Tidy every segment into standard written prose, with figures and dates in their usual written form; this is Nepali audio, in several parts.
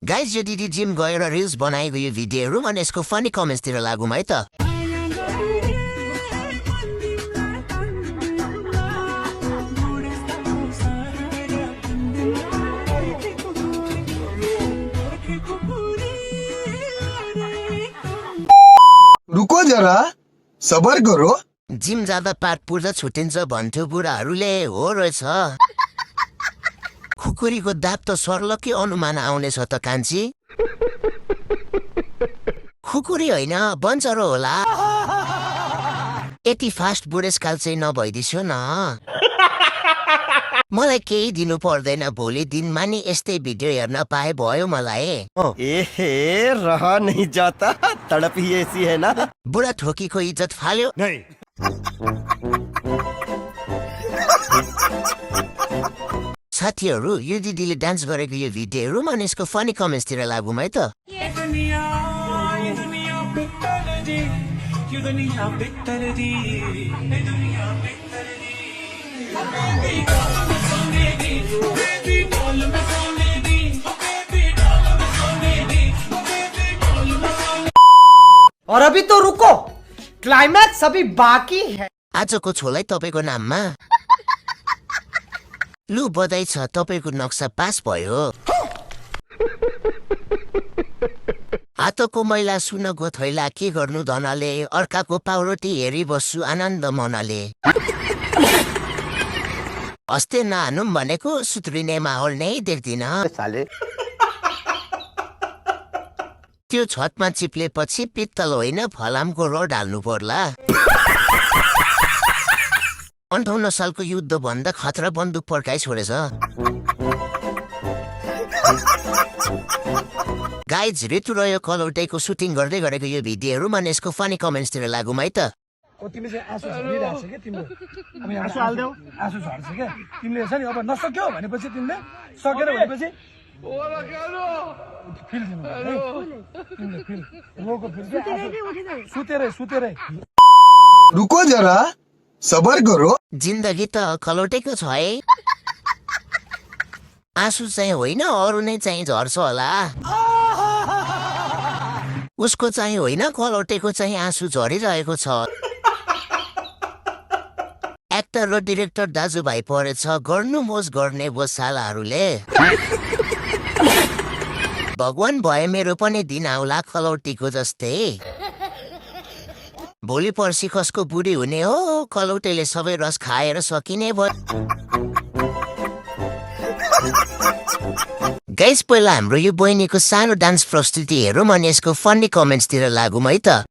गाइज यो दिदी जिम गएर रिल्स बनाएको यो भिडियोहरू अनि यसको फनी कमेन्ट्सतिर लागौँ है त। रुको जरा सबर करो। जिम जाँदा पाट पुर्जा छुट्टिन्छ भन्थ्यो बुढाहरूले, हो रहेछ। खुकुरीको दाप त सर्लकै अनुमान आउनेछ त कान्छी। खुकुरी होइन बन्चरो होला। यति फास्ट बुढेसकाल चाहिँ नभइदिसो न। मलाई केही दिनु पर्दैन, भोलि दिनमा नि यस्तै भिडियो हेर्न पाए भयो मलाई। एहे रहा नहीं जाता, तड़प ही ऐसी है ना। बुढा ठोकीको इज्जत फाल्यो। साथीहरू यो दिदीले डान्स गरेको यो भिडियोहरू अनि यसको फनी कमेन्ट्सतिर लागौँ है त। और अभी तो रुको, क्लाइमैक्स अभी बाकी है। आजको छोलाई तपाईँको नाममा। लु बधाई छ, तपाईँको नक्सा पास भयो। हातको मैला सुनको थैला के गर्नु धनले, अर्काको पाउरोटी हेरी बस्छु आनन्द मनले। अस्ते नहानुम भनेको सुत्रिने माहौल नै देख्दिन। त्यो छतमा चिप्लेपछि पित्तल होइन फलामको रड हाल्नु पर्ला। 58 सालको युद्ध भन्दा खतरा बन्दुक पड्काइ छोडेछ। गाइज ऋतु र यो कलौटेको सुटिङ गर्दै गरेको यो भिडियोहरू अनि यसको फनी कमेन्ट्सतिर लागौँ है त। तिमीले चाहिँ आँसु झरिरहेको छ क्या तिम्रो। अब यहाँ आँसु हाल्देऊ, आँसु झर्छ क्या तिमीले छ नि। अब नसक्यो भनेपछि तिमीले सकेर भनेपछि फिल दिनु तिमीले फिल रोको फिल सुतेरै सुतेरै। रुको जरा सबर करो। जिन्दगी त कलौटेको छ है। आँसु चाहिँ होइन अरू नै चाहिँ झर्छ होला। उसको चाहिँ होइन कलौटेको चाहिँ आँसु झरिरहेको छ। एक्टर र डिरेक्टर दाजुभाइ परेछ, गर्नु मोज गर्ने बोसालाहरूले। भगवान भए मेरो पनि दिन आउला कलौटीको जस्तै। भोलि पर्सि कसको बुढी हुने हो, कलौटेले सबै रस खाएर सकिने भयो। गाइस पहिला हाम्रो यो बहिनीको सानो डान्स प्रस्तुति हेरौँ अनि यसको फनी कमेन्ट्सतिर लागौँ है त।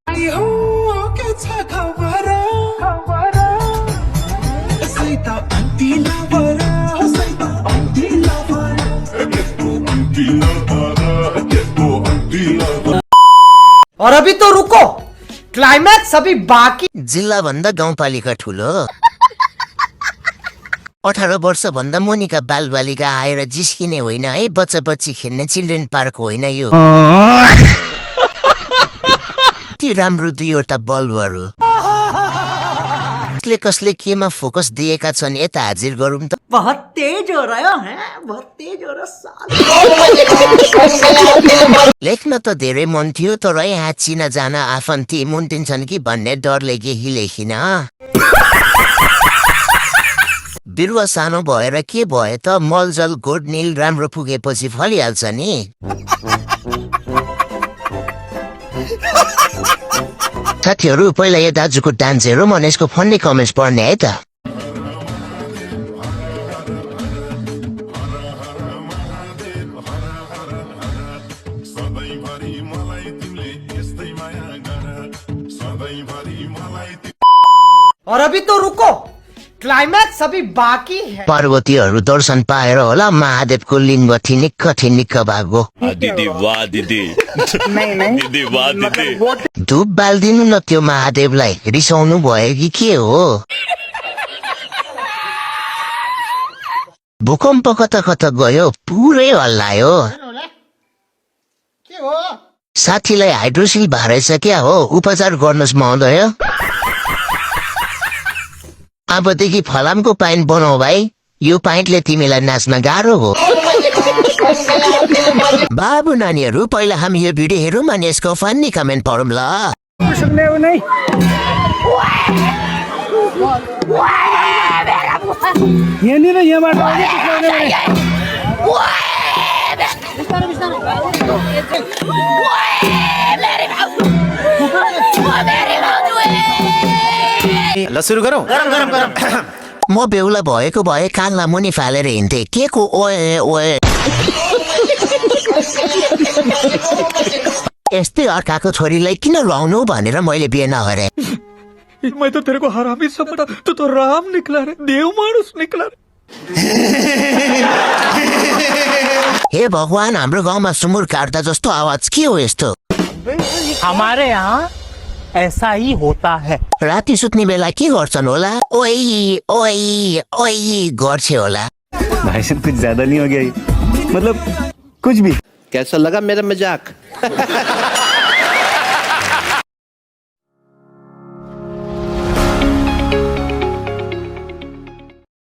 और अभी तो रुको, क्लाइमैक्स अभी बाकी। जिल्ला भन्दा गाउँपालिका ठुलो। 18 वर्ष भन्दा मुनिका बालबालिका आएर जिस्किने होइन है, बच्चा बच्ची खेल्ने चिल्ड्रेन पार्क होइन यो। ती राम्रो 2वटा बल्बहरू। कसले केमा फोकस दिएका छन् यता हाजिर गरौँ त। बहुत तेज हो रहा है, बहुत तेज हो रहा। लेख्न त धेरै मन थियो, तर यहाँ चिना जान आफन्ती मुन्टिन्छन् कि भन्ने डरले केही लेखिन। बिरुवा सानो भएर के भयो त, मलजल गोडनिल राम्रो पुगेपछि फलिहाल्छ नि। साथीहरू पहिला यो दाजुको डान्स हेरौँ अनि यसको फन्नी कमेन्ट्स पढ्ने है त। और अभी तो रुको, क्लाइमैक्स अभी बाकी है। पार्वतीहरू दर्शन पाएर होला महादेवको लिङ्ग थिनिक्क थिनिक्क भागो। दिदी वाह दिदी। दिदी वाह दिदी। धुप बालिदिनु न त्यो महादेवलाई, रिसाउनु भयो कि के हो। भूकम्प कता कता गयो, पुरै हल्लायो। साथीलाई हाइड्रोसिल भरेछ क्या हो, उपचार गर्नुहोस् महोदय। अबदेखि फलामको पाइन्ट बनाऊ भाइ, यो पाइन्टले तिमीलाई नाच्न गाह्रो हो। बाबु नानीहरू पहिला हामी यो भिडियो हेरौँ अनि यसको फन्नी कमेन्ट पढौँ ल। यहाँनिर यहाँबाट ल सुरु गरौँ। म बेहुला भएको भए कानलाई मुनि फालेर हिँड्थे के को ओए ओए। यस्तै अर्काको छोरीलाई किन रुवाउनु भनेर मैले बिहे नगरे। मैं तो तेरे को हरामी समझा, तू तो राम निकला रे, देव मानुस निकला रे। हे भगवान, हाम्रो गाउँमा सुँगुर काट्दा जस्तो आवाज के हो यस्तो। हमारे यहाँ ऐसा ही होता है। राति सुत्ने बेला के गर्छन् होला? ओइ ओइ ओइ गर्छ होला। भाई साहब कुछ ज्यादा नहीं हो गया ये? मतलब कुछ भी। कैसा लगा मेरा मजाक?